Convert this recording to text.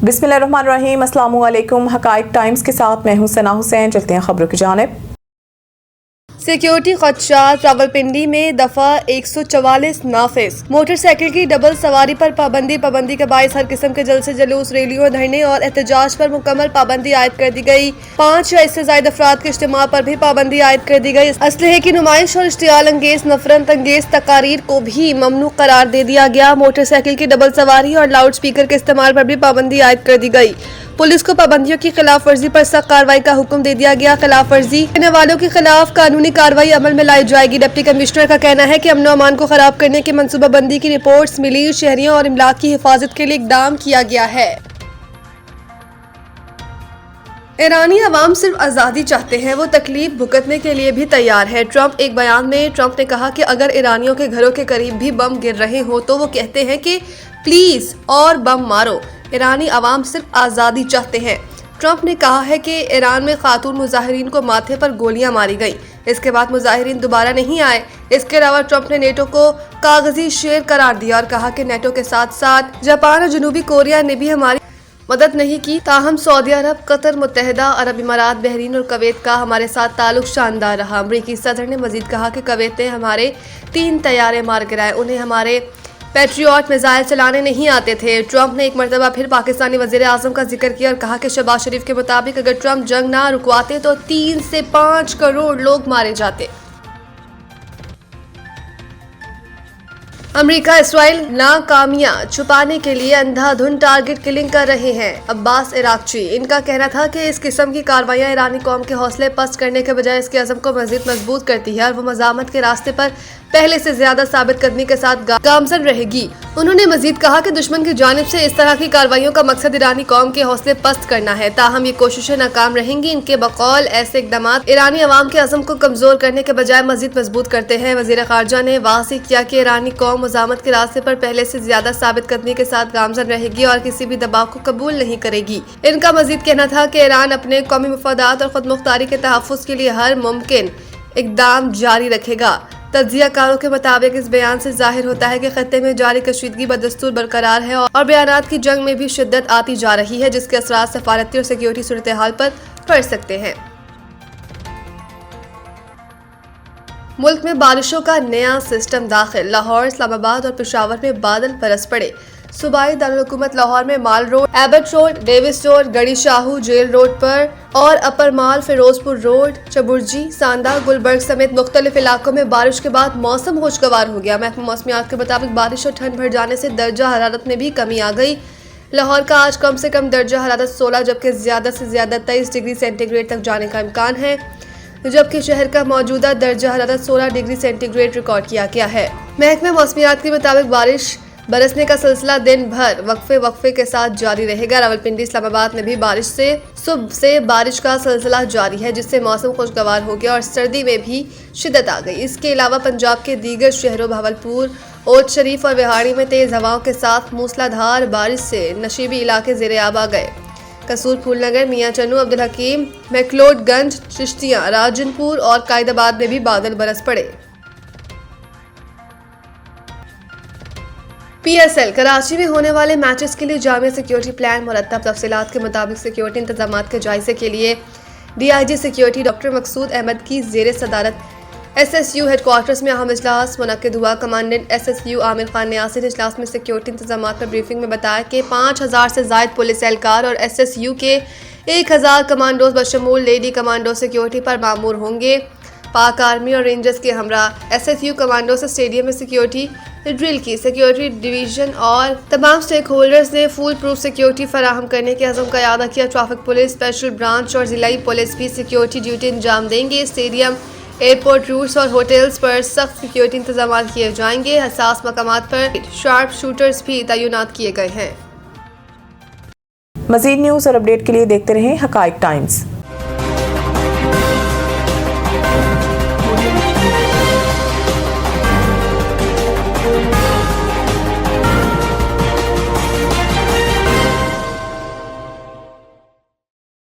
बिस्मिल्लाहिर्रहमानिर्रहीम, अस्सलामु अलैकुम। हकाइक टाइम्स के साथ मैं हूं सना हुसैन। चलते हैं खबरों की जानिब। सिक्योरिटी खदशात। रावलपिंडी में दफा 144 नाफिज। मोटरसाइकिल की डबल सवारी पर पाबंदी के बायस हर किस्म के जलसे जुलूस, रैलियों, धरने और एहतजाज पर मुकम्मल पाबंदी आयद कर दी गई। 5 या इससे ज्यादा अफराद के इज्तिमा पर भी पाबंदी आयद कर दी गई। असलहे की नुमाइश और इश्तियाल अंगेज नफरत अंगेज तकारीर को भी ममनू करार दे दिया गया। मोटरसाइकिल की डबल सवारी और लाउड स्पीकर के इस्तेमाल पर भी पाबंदी आयद कर दी गई। पुलिस को पाबंदियों की खिलाफ वर्जी पर सख्त कार्रवाई का हुक्म दे दिया गया। खिलाफ वर्जी करने वालों के खिलाफ कानूनी कार्रवाई अमल में लाई जाएगी। डिप्टी कमिश्नर का कहना है कि अमन अमान को खराब करने की मनसूबाबंदी की रिपोर्ट्स मिली। शहरियों और इमलाक की हिफाजत के लिए इकदाम किया गया है। ईरानी अवाम सिर्फ आज़ादी चाहते हैं, वो तकलीफ भुगतने के लिए भी तैयार है। ट्रंप एक बयान में ट्रंप ने कहा कि अगर ईरानियों के घरों के करीब भी बम गिर रहे हो तो वो कहते हैं कि प्लीज और बम मारो। ईरानी अवाम सिर्फ आज़ादी चाहते हैं। ट्रंप ने कहा है कि ईरान में खातून मुजाहिरीन को माथे पर गोलियां मारी गई। इसके बाद मुजाहिरीन दोबारा नहीं आए। इसके अलावा ट्रंप ने नेटो को कागजी शेर करार दिया और कहा कि नेटो के साथ साथ जापान और जनूबी कोरिया ने भी हमारी मदद नहीं की। ताहम सऊदी अरब, कतर, मुत्तहिदा अरब इमारात, बहरीन और कुवैत का हमारे साथ ताल्लुक शानदार रहा। अमरीकी सदर ने मजीद कहा कि कुवैत ने हमारे 3 तैयारे मार गिराए, उन्हें हमारे पैट्रियट मिसाइल चलाने नहीं आते थे। ट्रंप ने एक मरतबा फिर पाकिस्तानी वजीर आजम का जिक्र किया और कहा कि शहबाज शरीफ के मुताबिक अगर ट्रंप जंग ना रुकवाते तो 3 से 5 करोड़ लोग मारे जाते। अमेरिका इसराइल नाकामियां छुपाने के लिए अंधाधुंध टारगेट किलिंग कर रहे हैं। अब्बास इराकची। इनका कहना था कि इस किस्म की कार्रवाइयां ईरानी कौम के हौसले पस्त करने के बजाय इसके अज़म को मजीद मजबूत करती है और वो मज़ामत के रास्ते पर पहले से ज्यादा साबित कदमी के साथ गामजन रहेगी। उन्होंने मजीद कहा कि दुश्मन की जानिब से इस तरह की कार्रवाइयों का मकसद ईरानी कौम के हौसले पस्त करना है। ताहम ये कोशिशें नाकाम रहेंगी। इनके बकौल ऐसे इकदाम ईरानी अवाम के अज़म को कमजोर करने के बजाय मजीद मजबूत करते हैं। वजीर खारजा ने वाज़ेह किया कि ईरानी कौम मज़ामत के रास्ते पर पहले से ज्यादा साबित कदमी के साथ गामजन रहेगी और किसी भी दबाव को कबूल नहीं करेगी। इनका मजीद कहना था कि ईरान अपने कौमी मफादात और खुद मुख्तारी के तहफ़्फ़ुज़ के लिए हर मुमकिन इकदाम जारी रखेगा। तज्जियाकारों के मुताबिक इस बयान से जाहिर होता है कि खत्ते में जारी कशीदगी बदस्तूर बरकरार है और बयानात की जंग में भी शिद्दत आती जा रही है, जिसके असरात सफारती और सिक्योरिटी सूरत हाल पर पड़ सकते हैं। मुल्क में बारिशों का नया सिस्टम दाखिल। लाहौर, इस्लामाबाद और पेशावर में बादल बरस पड़े। सूबाई दारुल-हुकूमत लाहौर में mall road, Abbott road, Davis road, Garhi Shahu, jail road पर और upper mall, Ferozepur road, Chauburji, Sanda, Gulberg समेत मुख्तलिफ इलाकों में बारिश के बाद मौसम खुशगवार हो गया। महकमा मौसमियात के मुताबिक बारिश और ठंड बढ़ जाने से दर्जा हरारत में भी कमी आ गई। लाहौर का आज कम से कम दर्जा हरारत 16 जबकि ज्यादा से ज्यादा 23 डिग्री सेंटीग्रेड तक जाने का इम्कान है, जबकि शहर का मौजूदा दर्जा हरारत 16 डिग्री सेंटीग्रेड रिकॉर्ड किया गया है। महकमा मौसमियात के मुताबिक बारिश बरसने का सिलसिला दिन भर वक्फे के साथ जारी रहेगा। रावलपिंडी, इस्लामाबाद में भी बारिश से सुबह से बारिश का सिलसिला जारी है, जिससे मौसम खुशगवार हो गया और सर्दी में भी शिद्दत आ गई। इसके अलावा पंजाब के दीगर शहरों भावलपुर, ओट शरीफ और बिहाड़ी में तेज हवाओं के साथ मूसलाधार बारिश से नशीबी इलाके ज़ेरे-आब आ गए। कसूर, फूलनगर, मियाँ चन्नू, अब्दुल हकीम, मैक्लोडगंज, चिश्तियाँ, राजनपुर और कायदाबाद में भी बादल बरस पड़े। PSL कराची में होने वाले मैचेस के लिए जामिया सिक्योरिटी प्लान मुरतब। तफसीलात के मुताबिक सिक्योरिटी इंतजामात के जायजे के लिए DIG सिक्योरिटी डॉक्टर मकसूद अहमद की ज़ेर सदारत SSU हेडक्वार्टर्स में अहम इजलास मुनक्किद हुआ। कमांडेंट SSU आमिर खान न्यासी ने इजलास में सिक्योरिटी इंतजामात पर ब्रीफिंग में बताया कि 5000 से ज़ायद पुलिस एहलकार और SSU के 1000 कमांडोज बशमूल लेडी कमांडो सिक्योरिटी पर मामूर होंगे। पाक आर्मी और रेंजर्स के हमरा SSU कमांडो से स्टेडियम में सिक्योरिटी ड्रिल की। सिक्योरिटी डिवीजन और तमाम स्टेक होल्डर्स ने फुल प्रूफ सिक्योरिटी फराहम करने के अज़म का याद किया। ट्रैफिक पुलिस, स्पेशल ब्रांच और जिलाई पुलिस भी सिक्योरिटी ड्यूटी अंजाम देंगे। स्टेडियम, एयरपोर्ट रूट्स और होटल्स पर सख्त सिक्योरिटी इंतजाम किए जाएंगे। हसास मकामात पर शार्प शूटर्स भी तैनात किए गए हैं। मज़ीद न्यूज़ और अपडेट के लिए देखते रहें हकाइक टाइम्स।